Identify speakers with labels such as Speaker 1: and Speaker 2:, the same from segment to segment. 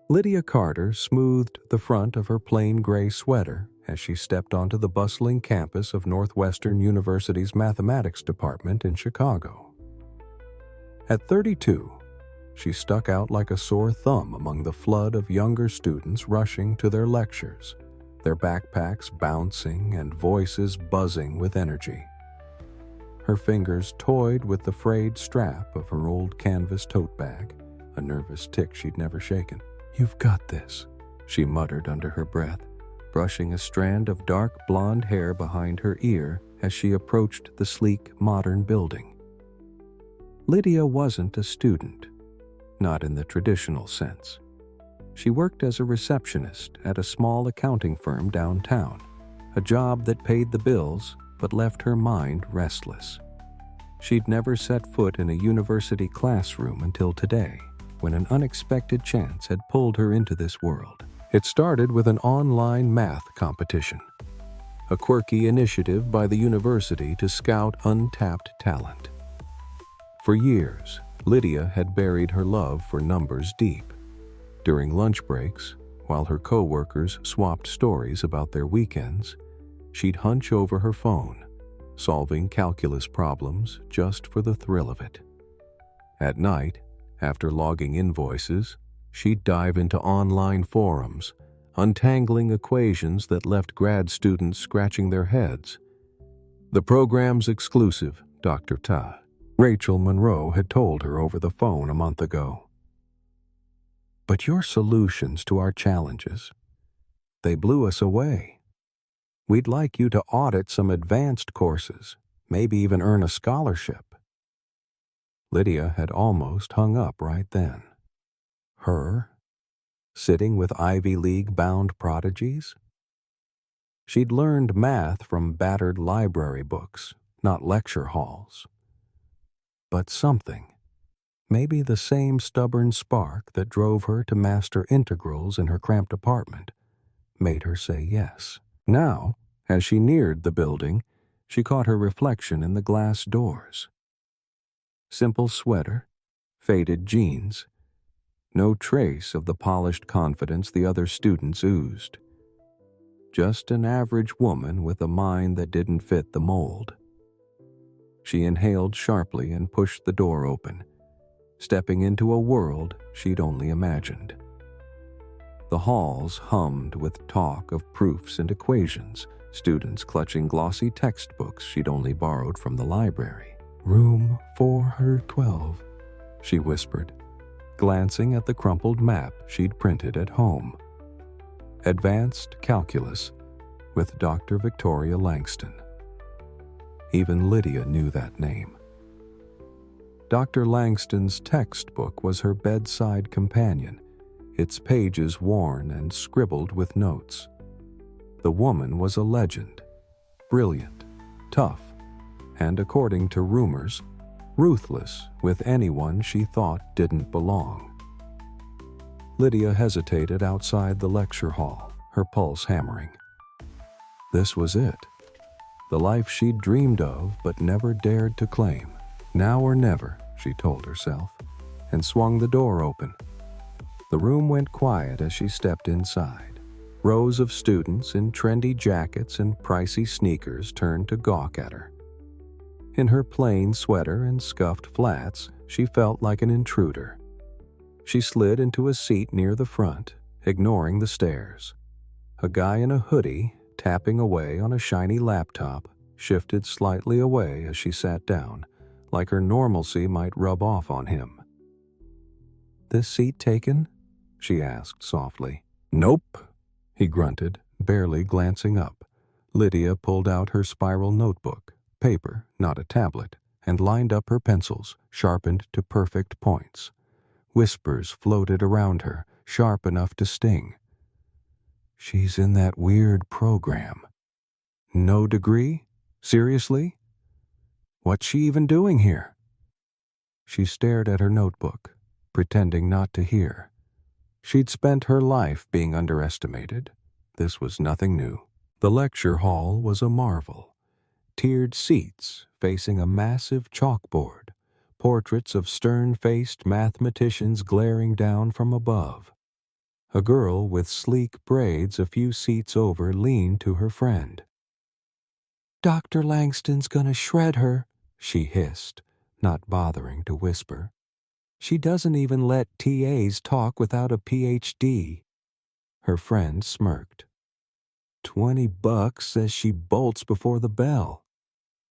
Speaker 1: Lydia Carter smoothed the front of her plain gray sweater as she stepped onto the bustling campus of Northwestern University's mathematics department in Chicago. At 32, she stuck out like a sore thumb among the flood of younger students rushing to their lectures, their backpacks bouncing and voices buzzing with energy. Her fingers toyed with the frayed strap of her old canvas tote bag, a nervous tic she'd never shaken. "You've got this," she muttered under her breath, brushing a strand of dark blonde hair behind her ear as she approached the sleek, modern building. Lydia wasn't a student, not in the traditional sense. She worked as a receptionist at a small accounting firm downtown, a job that paid the bills but left her mind restless. She'd never set foot in a university classroom until today, when an unexpected chance had pulled her into this world. It started with an online math competition, a quirky initiative by the university to scout untapped talent. For years, Lydia had buried her love for numbers deep. During lunch breaks, while her co-workers swapped stories about their weekends, she'd hunch over her phone, solving calculus problems just for the thrill of it. At night, after logging invoices, she'd dive into online forums, untangling equations that left grad students scratching their heads. The program's exclusive, Dr. Ta, Rachel Monroe had told her over the phone a month ago. "But your solutions to our challenges, they blew us away. We'd like you to audit some advanced courses, maybe even earn a scholarship." Lydia had almost hung up right then. Her, sitting with Ivy League-bound prodigies? She'd learned math from battered library books, not lecture halls. But something, maybe the same stubborn spark that drove her to master integrals in her cramped apartment, made her say yes. Now, as she neared the building, she caught her reflection in the glass doors. Simple sweater, faded jeans, no trace of the polished confidence the other students oozed. Just an average woman with a mind that didn't fit the mold. She inhaled sharply and pushed the door open, stepping into a world she'd only imagined. The halls hummed with talk of proofs and equations, students clutching glossy textbooks she'd only borrowed from the library. "Room 412, she whispered, glancing at the crumpled map she'd printed at home. Advanced Calculus with Dr. Victoria Langston. Even Lydia knew that name. Dr. Langston's textbook was her bedside companion, its pages worn and scribbled with notes. The woman was a legend, brilliant, tough, and according to rumors, ruthless with anyone she thought didn't belong. Lydia hesitated outside the lecture hall, her pulse hammering. This was it, the life she'd dreamed of but never dared to claim. Now or never, she told herself, and swung the door open. The room went quiet as she stepped inside. Rows of students in trendy jackets and pricey sneakers turned to gawk at her. In her plain sweater and scuffed flats, she felt like an intruder. She slid into a seat near the front, ignoring the stares. A guy in a hoodie, tapping away on a shiny laptop, shifted slightly away as she sat down, like her normalcy might rub off on him. "This seat taken?" she asked softly. "Nope," he grunted, barely glancing up. Lydia pulled out her spiral notebook, paper, not a tablet, and lined up her pencils, sharpened to perfect points. Whispers floated around her, sharp enough to sting. "She's in that weird program. No degree? Seriously? What's she even doing here?" She stared at her notebook, pretending not to hear. She'd spent her life being underestimated. This was nothing new. The lecture hall was a marvel. Tiered seats facing a massive chalkboard, portraits of stern-faced mathematicians glaring down from above. A girl with sleek braids a few seats over leaned to her friend. "Dr. Langston's gonna shred her," she hissed, not bothering to whisper. "She doesn't even let TAs talk without a PhD." Her friend smirked. $20 says she bolts before the bell.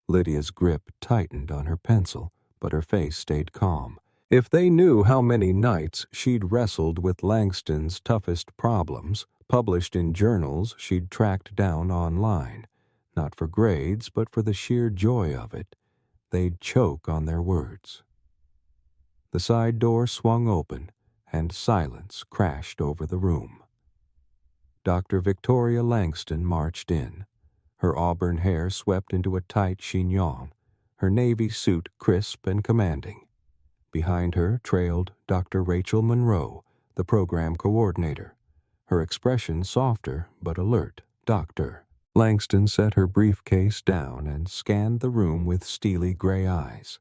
Speaker 1: Lydia's grip tightened on her pencil, but her face stayed calm. If they knew how many nights she'd wrestled with Langston's toughest problems, published in journals she'd tracked down online, not for grades, but for the sheer joy of it, they'd choke on their words. The side door swung open, and silence crashed over the room. Dr. Victoria Langston marched in, her auburn hair swept into a tight chignon, her navy suit crisp and commanding. Behind her trailed Dr. Rachel Monroe, the program coordinator, her expression softer but alert. Dr. Langston set her briefcase down and scanned the room with steely gray eyes.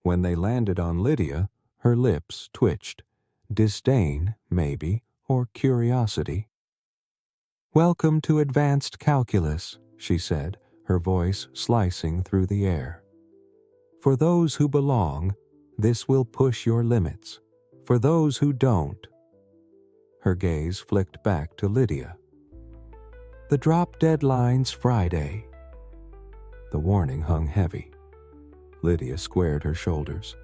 Speaker 1: When they landed on Lydia, her lips twitched. Disdain, maybe, or curiosity. "Welcome to advanced calculus," she said, her voice slicing through the air. "For those who belong, this will push your limits. For those who don't—" Her gaze flicked back to Lydia. "The drop deadline's Friday." The warning hung heavy. Lydia squared her shoulders.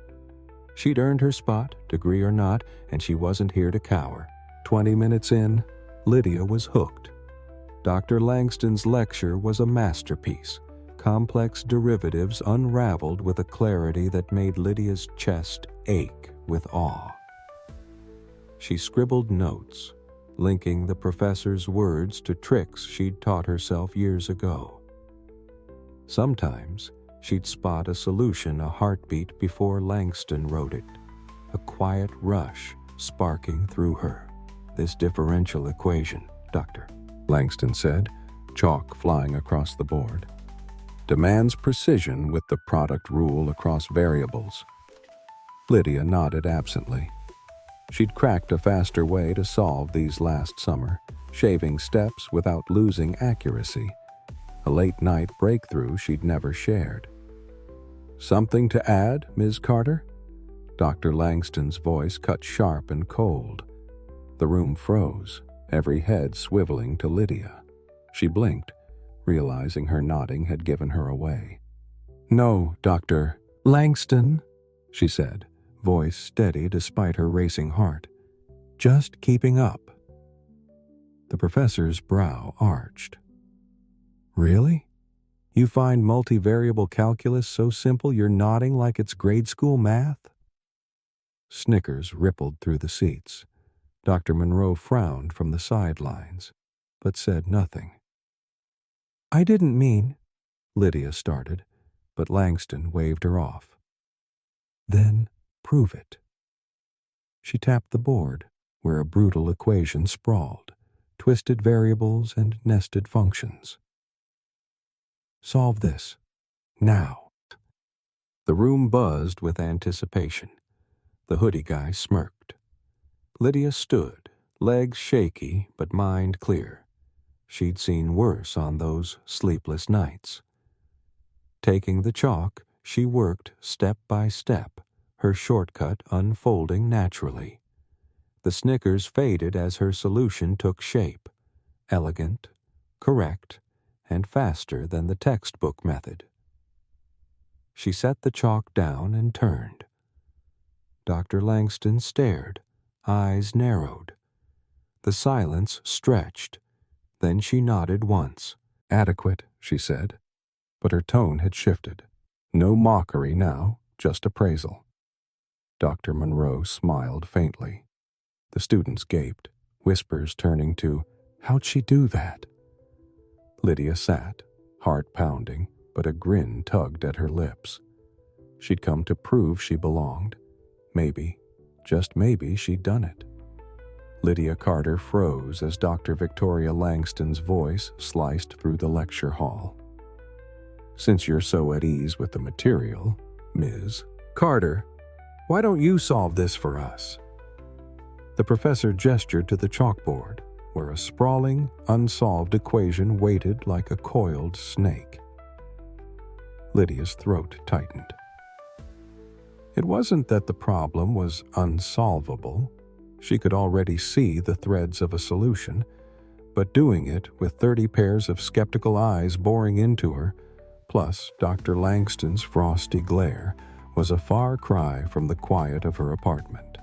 Speaker 1: She'd earned her spot, degree or not, and she wasn't here to cower. 20 minutes in, Lydia was hooked. Dr. Langston's lecture was a masterpiece, complex derivatives unraveled with a clarity that made Lydia's chest ache with awe. She scribbled notes, linking the professor's words to tricks she'd taught herself years ago. Sometimes she'd spot a solution a heartbeat before Langston wrote it, a quiet rush sparking through her. "This differential equation, Doctor," Langston said, chalk flying across the board, "demands precision with the product rule across variables." Lydia nodded absently. She'd cracked a faster way to solve these last summer, shaving steps without losing accuracy, a late-night breakthrough she'd never shared. "Something to add, Ms. Carter?" Dr. Langston's voice cut sharp and cold. The room froze, every head swiveling to Lydia. She blinked, realizing her nodding had given her away. "No, Dr. Langston," she said, voice steady despite her racing heart. "Just keeping up." The professor's brow arched. "Really? You find multivariable calculus so simple you're nodding like it's grade school math?" Snickers rippled through the seats. Dr. Monroe frowned from the sidelines, but said nothing. "I didn't mean—" Lydia started, but Langston waved her off. "Then prove it." She tapped the board, where a brutal equation sprawled, twisted variables and nested functions. "Solve this. Now." The room buzzed with anticipation. The hoodie guy smirked. Lydia stood, legs shaky but mind clear. She'd seen worse on those sleepless nights. Taking the chalk, she worked step by step, her shortcut unfolding naturally. The Snickers faded as her solution took shape, elegant, correct, and faster than the textbook method. She set the chalk down and turned. Dr. Langston stared, eyes narrowed. The silence stretched. Then she nodded once. "Adequate," she said, but her tone had shifted. No mockery now, just appraisal. Dr. Monroe smiled faintly. The students gaped, whispers turning to, "How'd she do that?" Lydia sat, heart pounding, but a grin tugged at her lips. She'd come to prove she belonged. Maybe, just maybe, she'd done it. Lydia Carter froze as Dr. Victoria Langston's voice sliced through the lecture hall. "Since you're so at ease with the material, Ms. Carter, why don't you solve this for us?" The professor gestured to the chalkboard, where a sprawling, unsolved equation waited like a coiled snake. Lydia's throat tightened. It wasn't that the problem was unsolvable. She could already see the threads of a solution, but doing it with 30 pairs of skeptical eyes boring into her, plus Dr. Langston's frosty glare, was a far cry from the quiet of her apartment.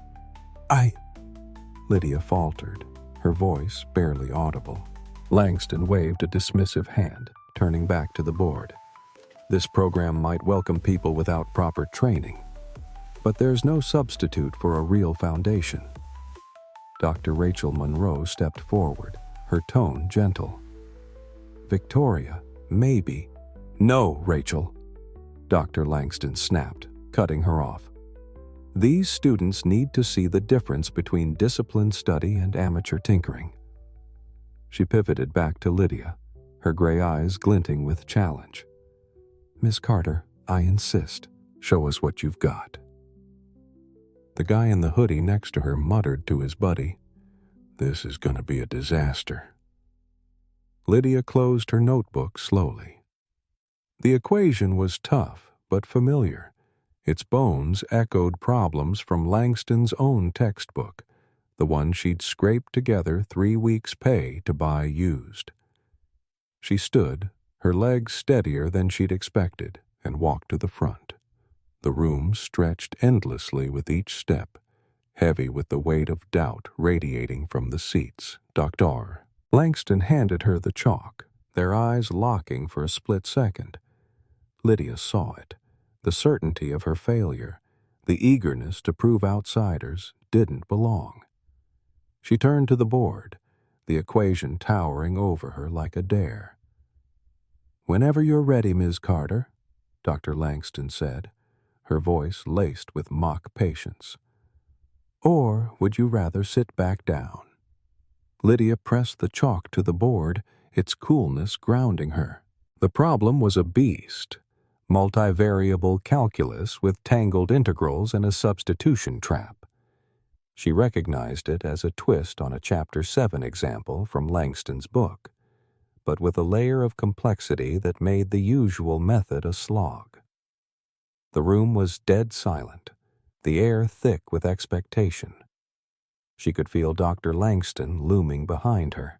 Speaker 1: Lydia faltered, her voice barely audible. Langston waved a dismissive hand, turning back to the board. This program might welcome people without proper training, but there's no substitute for a real foundation. Dr. Rachel Monroe stepped forward, her tone gentle. Victoria, maybe. No, Rachel, Dr. Langston snapped, cutting her off. These students need to see the difference between disciplined study and amateur tinkering. She pivoted back to Lydia, her gray eyes glinting with challenge. Miss Carter, I insist. Show us what you've got. The guy in the hoodie next to her muttered to his buddy, This is going to be a disaster. Lydia closed her notebook slowly. The equation was tough but familiar. Its bones echoed problems from Langston's own textbook, the one she'd scraped together 3 weeks' pay to buy used. She stood, her legs steadier than she'd expected, and walked to the front. The room stretched endlessly with each step, heavy with the weight of doubt radiating from the seats. Dr. Langston handed her the chalk, their eyes locking for a split second. Lydia saw it. The certainty of her failure, the eagerness to prove outsiders didn't belong. She turned to the board, the equation towering over her like a dare. Whenever you're ready, Ms. Carter, Dr. Langston said, her voice laced with mock patience. Or would you rather sit back down? Lydia pressed the chalk to the board, its coolness grounding her. The problem was a beast. Multivariable calculus with tangled integrals and a substitution trap. She recognized it as a twist on a Chapter 7 example from Langston's book, but with a layer of complexity that made the usual method a slog. The room was dead silent, the air thick with expectation. She could feel Dr. Langston looming behind her,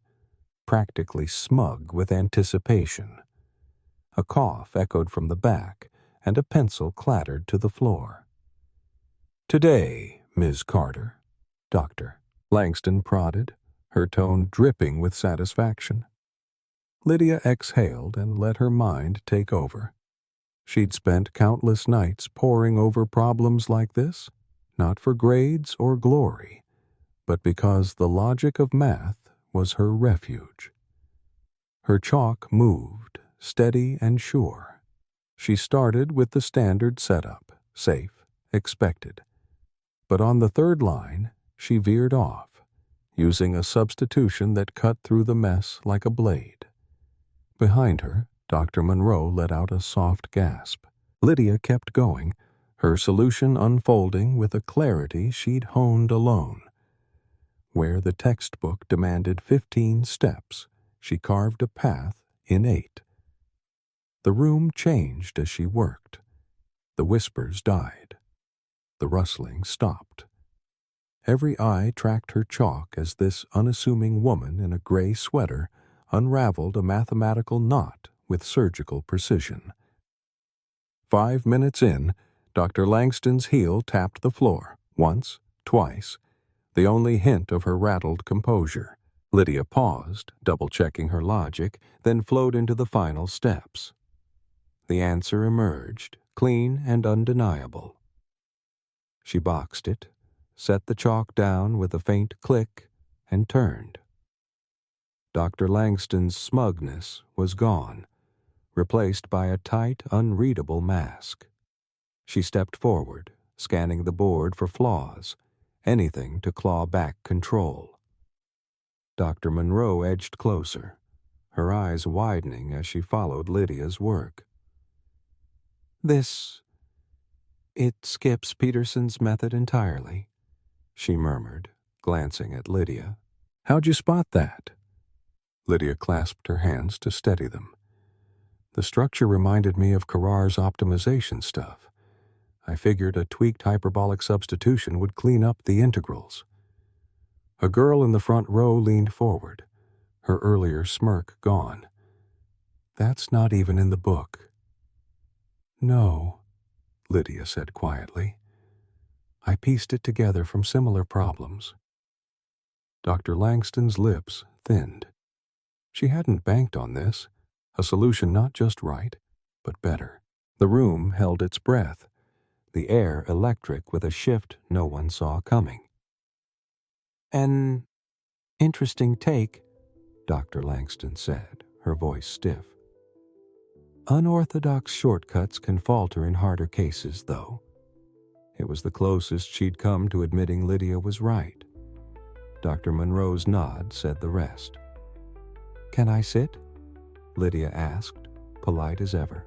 Speaker 1: practically smug with anticipation. A cough echoed from the back, and a pencil clattered to the floor. Today, Ms. Carter, Dr. Langston prodded, her tone dripping with satisfaction. Lydia exhaled and let her mind take over. She'd spent countless nights poring over problems like this, not for grades or glory, but because the logic of math was her refuge. Her chalk moved, steady and sure. She started with the standard setup, safe, expected. But on the third line, she veered off, using a substitution that cut through the mess like a blade. Behind her, Dr. Monroe let out a soft gasp. Lydia kept going, her solution unfolding with a clarity she'd honed alone. Where the textbook demanded 15 steps, she carved a path in 8. The room changed as she worked. The whispers died. The rustling stopped. Every eye tracked her chalk as this unassuming woman in a gray sweater unraveled a mathematical knot with surgical precision. 5 minutes in, Dr. Langston's heel tapped the floor, once, twice, the only hint of her rattled composure. Lydia paused, double-checking her logic, then flowed into the final steps. The answer emerged, clean and undeniable. She boxed it, set the chalk down with a faint click, and turned. Dr. Langston's smugness was gone, replaced by a tight, unreadable mask. She stepped forward, scanning the board for flaws, anything to claw back control. Dr. Monroe edged closer, her eyes widening as she followed Lydia's work. It skips Peterson's method entirely, she murmured, glancing at Lydia. "How'd you spot that?" Lydia clasped her hands to steady them. "The structure reminded me of Carrar's optimization stuff. I figured a tweaked hyperbolic substitution would clean up the integrals." A girl in the front row leaned forward, her earlier smirk gone. "That's not even in the book." "No," Lydia said quietly. "I pieced it together from similar problems." Dr. Langston's lips thinned. She hadn't banked on this, a solution not just right, but better. The room held its breath, the air electric with a shift no one saw coming. "An interesting take," Dr. Langston said, her voice stiff. "Unorthodox shortcuts can falter in harder cases, though." It was the closest she'd come to admitting Lydia was right. Dr. Monroe's nod said the rest. "Can I sit?" Lydia asked, polite as ever.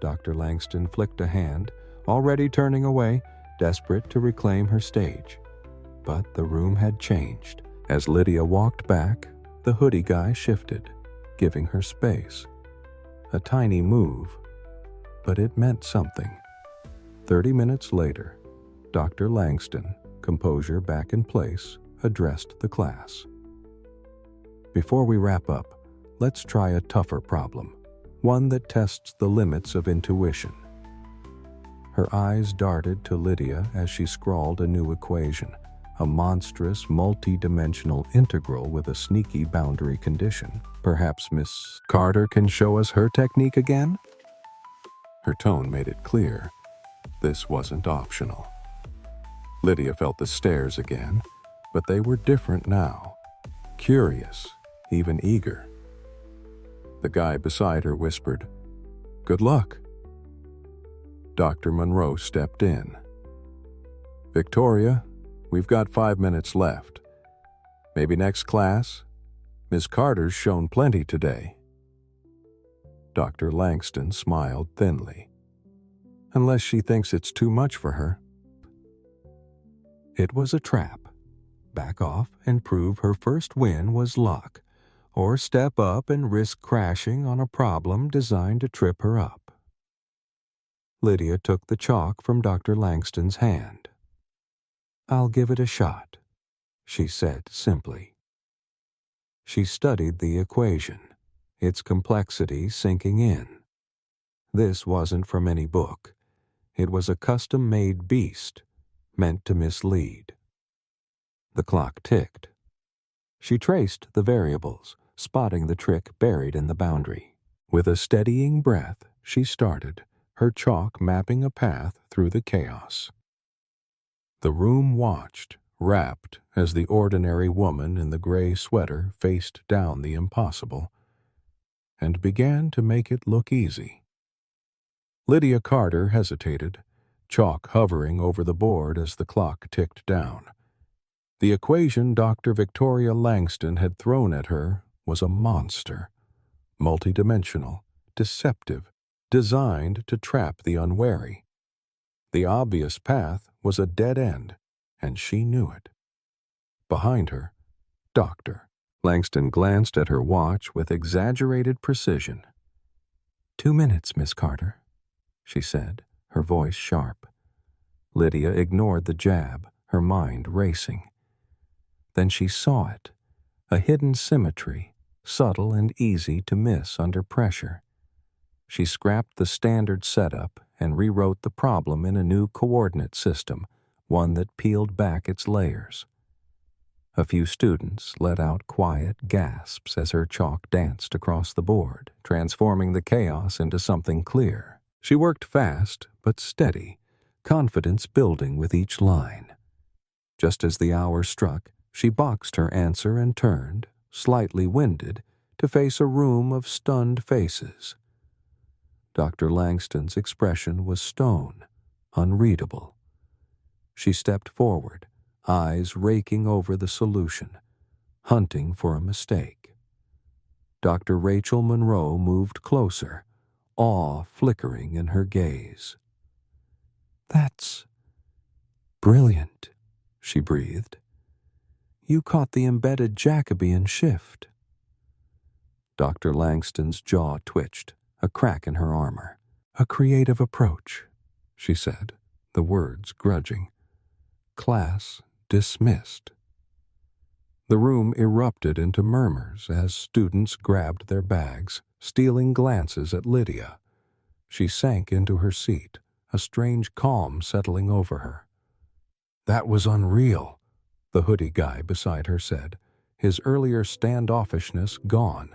Speaker 1: Dr. Langston flicked a hand, already turning away, desperate to reclaim her stage. But the room had changed. As Lydia walked back, the hoodie guy shifted, giving her space. A tiny move, but it meant something. 30 minutes later, Dr. Langston, composure back in place, addressed the class. "Before we wrap up, let's try a tougher problem, one that tests the limits of intuition." Her eyes darted to Lydia as she scrawled a new equation, a monstrous, multi-dimensional integral with a sneaky boundary condition. "Perhaps Miss Carter can show us her technique again?" Her tone made it clear this wasn't optional. Lydia felt the stares again, but they were different now. Curious, even eager. The guy beside her whispered, "Good luck." Dr. Monroe stepped in. "Victoria, we've got 5 minutes left. Maybe next class? Miss Carter's shown plenty today." Dr. Langston smiled thinly. "Unless she thinks it's too much for her." It was a trap. Back off and prove her first win was luck, or step up and risk crashing on a problem designed to trip her up. Lydia took the chalk from Dr. Langston's hand. "I'll give it a shot," she said simply. She studied the equation, its complexity sinking in. This wasn't from any book. It was a custom-made beast, meant to mislead. The clock ticked. She traced the variables, spotting the trick buried in the boundary. With a steadying breath, she started, her chalk mapping a path through the chaos. The room watched, rapt, as the ordinary woman in the gray sweater faced down the impossible, and began to make it look easy. Lydia Carter hesitated, chalk hovering over the board as the clock ticked down. The equation Dr. Victoria Langston had thrown at her was a monster, multidimensional, deceptive, designed to trap the unwary. The obvious path was a dead end, and she knew it. Behind her, Dr. Langston glanced at her watch with exaggerated precision. 2 minutes, Miss Carter," she said, her voice sharp. Lydia ignored the jab, her mind racing. Then she saw it, a hidden symmetry, subtle and easy to miss under pressure. She scrapped the standard setup and rewrote the problem in a new coordinate system, one that peeled back its layers. A few students let out quiet gasps as her chalk danced across the board, transforming the chaos into something clear. She worked fast but steady, confidence building with each line. Just as the hour struck, she boxed her answer and turned, slightly winded, to face a room of stunned faces. Dr. Langston's expression was stone, unreadable. She stepped forward, eyes raking over the solution, hunting for a mistake. Dr. Rachel Monroe moved closer, awe flickering in her gaze. "That's brilliant," she breathed. You caught the embedded Jacobean shift. Dr. Langston's jaw twitched, a crack in her armor. A creative approach, she said, the words grudging. Class dismissed. The room erupted into murmurs as students grabbed their bags, stealing glances at Lydia. She sank into her seat, a strange calm settling over her. That was unreal, the hoodie guy beside her said, his earlier standoffishness gone.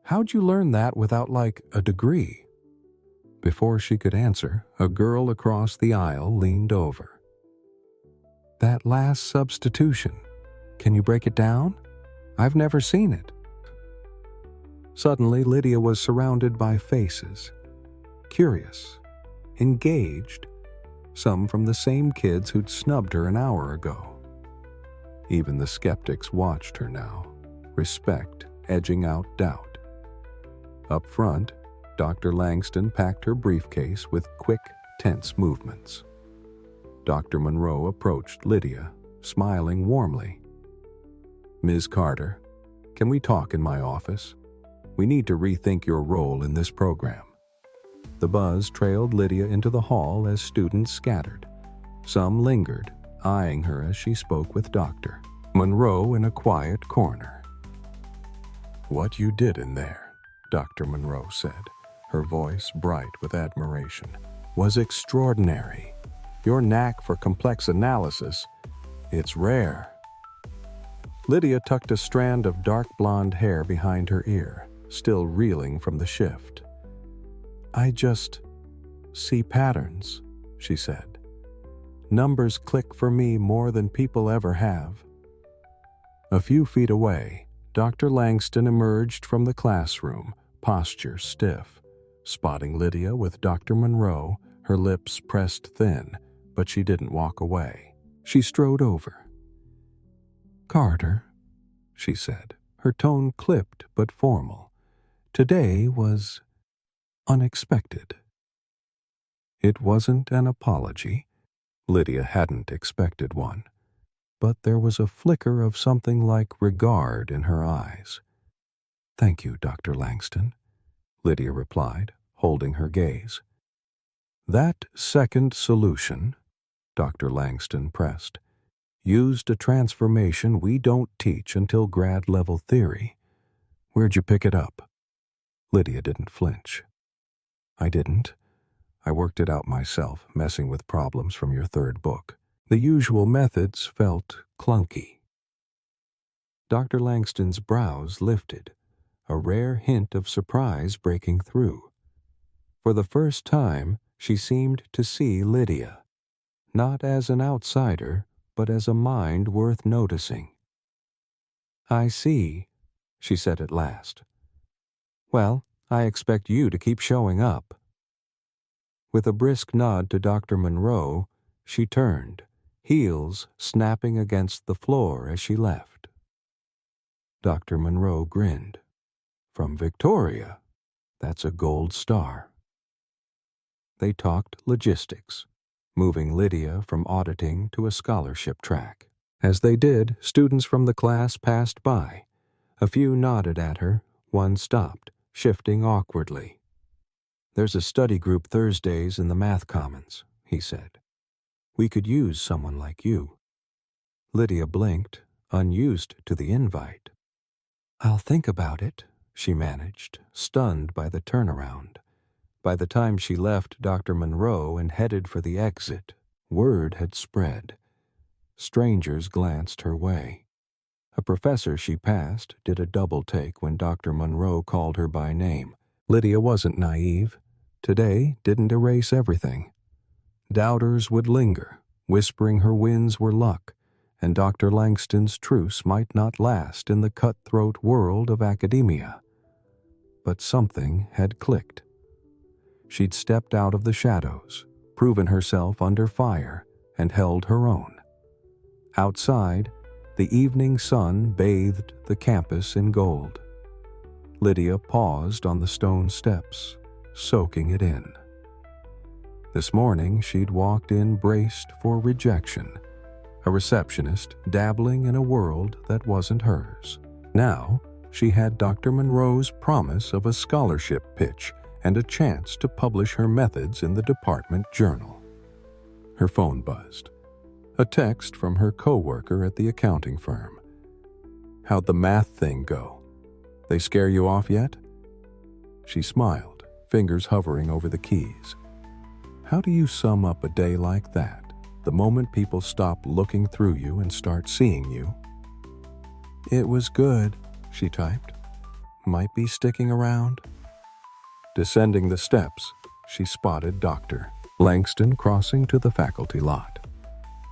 Speaker 1: How'd you learn that without, a degree? Before she could answer, a girl across the aisle leaned over. That last substitution, can you break it down? I've never seen it. Suddenly, Lydia was surrounded by faces. Curious, engaged, some from the same kids who'd snubbed her an hour ago. Even the skeptics watched her now, respect edging out doubt. Up front, Dr. Langston packed her briefcase with quick, tense movements. Dr. Monroe approached Lydia, smiling warmly. Ms. Carter, can we talk in my office? We need to rethink your role in this program. The buzz trailed Lydia into the hall as students scattered. Some lingered, eyeing her as she spoke with Dr. Monroe in a quiet corner. What you did in there, Dr. Monroe said, her voice bright with admiration, was extraordinary. Your knack for complex analysis, it's rare. Lydia tucked a strand of dark blonde hair behind her ear, still reeling from the shift. I just see patterns, she said. Numbers click for me more than people ever have. A few feet away, Dr. Langston emerged from the classroom, posture stiff, spotting Lydia with Dr. Monroe, her lips pressed thin, but she didn't walk away. She strode over. Carter, she said, her tone clipped but formal. Today was unexpected. It wasn't an apology. Lydia hadn't expected one, but there was a flicker of something like regard in her eyes. Thank you, Dr. Langston, Lydia replied, holding her gaze. That second solution, Dr. Langston pressed, used a transformation we don't teach until grad-level theory. Where'd you pick it up? Lydia didn't flinch. I didn't. I worked it out myself, messing with problems from your third book. The usual methods felt clunky. Dr. Langston's brows lifted, a rare hint of surprise breaking through. For the first time, she seemed to see Lydia, not as an outsider, but as a mind worth noticing. I see, she said at last. Well, I expect you to keep showing up. With a brisk nod to Dr. Monroe, she turned, heels snapping against the floor as she left. Dr. Monroe grinned. From Victoria, that's a gold star. They talked logistics, moving Lydia from auditing to a scholarship track. As they did, students from the class passed by. A few nodded at her, one stopped, shifting awkwardly. There's a study group Thursdays in the Math Commons, he said. We could use someone like you. Lydia blinked, unused to the invite. I'll think about it, she managed, stunned by the turnaround. By the time she left Dr. Monroe and headed for the exit, word had spread. Strangers glanced her way. A professor she passed did a double-take when Dr. Monroe called her by name. Lydia wasn't naive. Today didn't erase everything. Doubters would linger, whispering her wins were luck, and Dr. Langston's truce might not last in the cutthroat world of academia. But something had clicked. She'd stepped out of the shadows, proven herself under fire, and held her own. Outside, the evening sun bathed the campus in gold. Lydia paused on the stone steps, soaking it in. This morning she'd walked in braced for rejection, a receptionist dabbling in a world that wasn't hers. Now, she had Dr. Monroe's promise of a scholarship pitch and a chance to publish her methods in the department journal. Her phone buzzed. A text from her coworker at the accounting firm. "How'd the math thing go? They scare you off yet?" She smiled, fingers hovering over the keys. How do you sum up a day like that, the moment people stop looking through you and start seeing you? "It was good," she typed. "Might be sticking around." Descending the steps, she spotted Dr. Langston crossing to the faculty lot.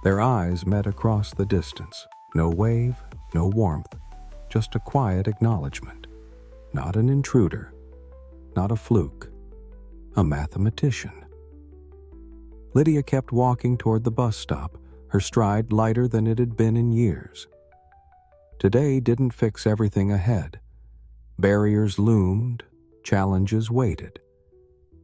Speaker 1: Their eyes met across the distance. No wave, no warmth, just a quiet acknowledgement. Not an intruder, not a fluke, a mathematician. Lydia kept walking toward the bus stop, her stride lighter than it had been in years. Today didn't fix everything ahead. Barriers loomed, challenges waited.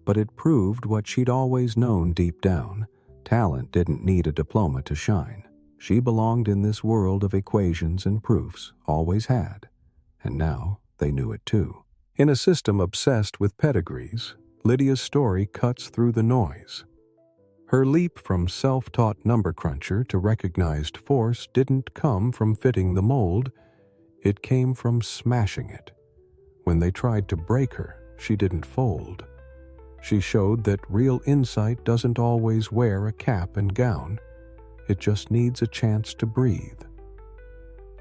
Speaker 1: But it proved what she'd always known deep down. Talent didn't need a diploma to shine. She belonged in this world of equations and proofs, always had. And now they knew it too. In a system obsessed with pedigrees, Lydia's story cuts through the noise. Her leap from self-taught number cruncher to recognized force didn't come from fitting the mold, it came from smashing it. When they tried to break her, she didn't fold. She showed that real insight doesn't always wear a cap and gown. It just needs a chance to breathe.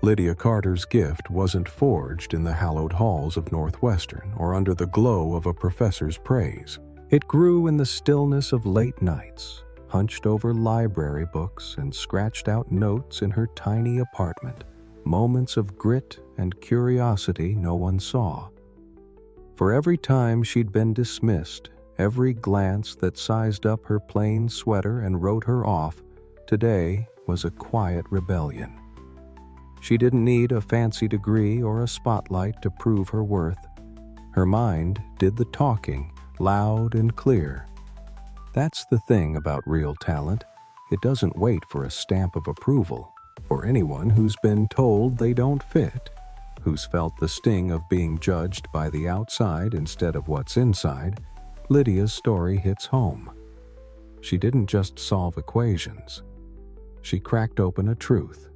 Speaker 1: Lydia Carter's gift wasn't forged in the hallowed halls of Northwestern or under the glow of a professor's praise. It grew in the stillness of late nights, hunched over library books and scratched out notes in her tiny apartment, moments of grit and curiosity no one saw. For every time she'd been dismissed, every glance that sized up her plain sweater and wrote her off, today was a quiet rebellion. She didn't need a fancy degree or a spotlight to prove her worth. Her mind did the talking, loud and clear. That's the thing about real talent. It doesn't wait for a stamp of approval. For anyone who's been told they don't fit, who's felt the sting of being judged by the outside instead of what's inside, Lydia's story hits home. She didn't just solve equations. She cracked open a truth.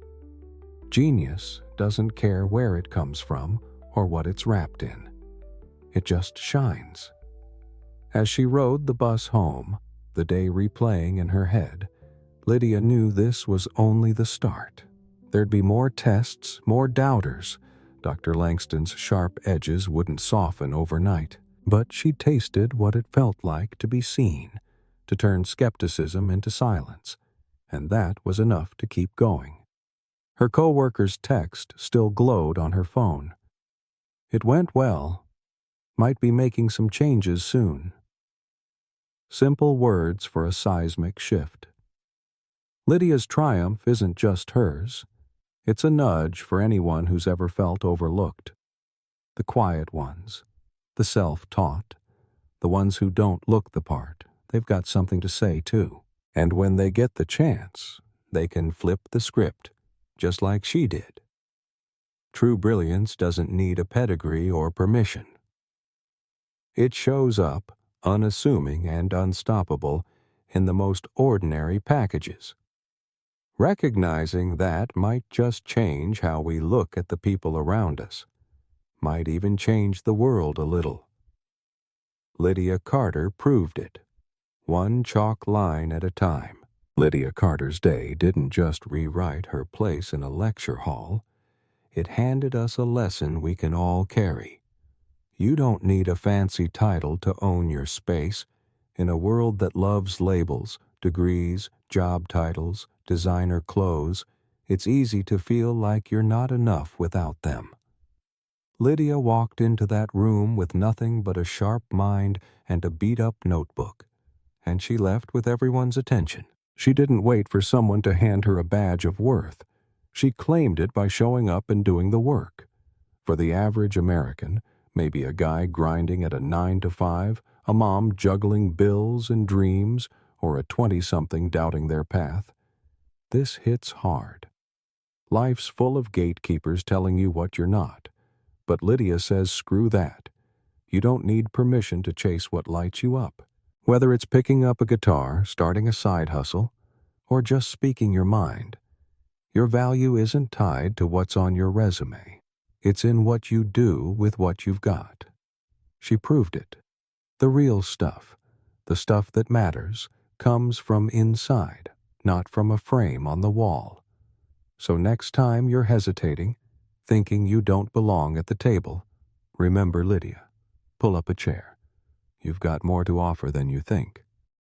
Speaker 1: Genius doesn't care where it comes from or what it's wrapped in. It just shines. As she rode the bus home, the day replaying in her head, Lydia knew this was only the start. There'd be more tests, more doubters. Dr. Langston's sharp edges wouldn't soften overnight, but she tasted what it felt like to be seen, to turn skepticism into silence, and that was enough to keep going. Her coworker's text still glowed on her phone. It went well. Might be making some changes soon. Simple words for a seismic shift. Lydia's triumph isn't just hers. It's a nudge for anyone who's ever felt overlooked. The quiet ones, the self-taught, the ones who don't look the part, they've got something to say too. And when they get the chance, they can flip the script, just like she did. True brilliance doesn't need a pedigree or permission. It shows up, unassuming and unstoppable, in the most ordinary packages. Recognizing that might just change how we look at the people around us, might even change the world a little. Lydia Carter proved it, one chalk line at a time. Lydia Carter's day didn't just rewrite her place in a lecture hall, it handed us a lesson we can all carry. You don't need a fancy title to own your space. In a world that loves labels, degrees, job titles, designer clothes, it's easy to feel like you're not enough without them. Lydia walked into that room with nothing but a sharp mind and a beat-up notebook, and she left with everyone's attention. She didn't wait for someone to hand her a badge of worth. She claimed it by showing up and doing the work. For the average American, maybe a guy grinding at a 9-to-5, a mom juggling bills and dreams, or a 20-something doubting their path, This hits hard. Life's full of gatekeepers telling you what you're not. But Lydia says screw that. You don't need permission to chase what lights you up. Whether it's picking up a guitar, starting a side hustle, or just speaking your mind, your value isn't tied to what's on your resume. It's in what you do with what you've got. She proved it. The real stuff, the stuff that matters, comes from inside, not from a frame on the wall. So next time you're hesitating, thinking you don't belong at the table, remember Lydia. Pull up a chair. You've got more to offer than you think.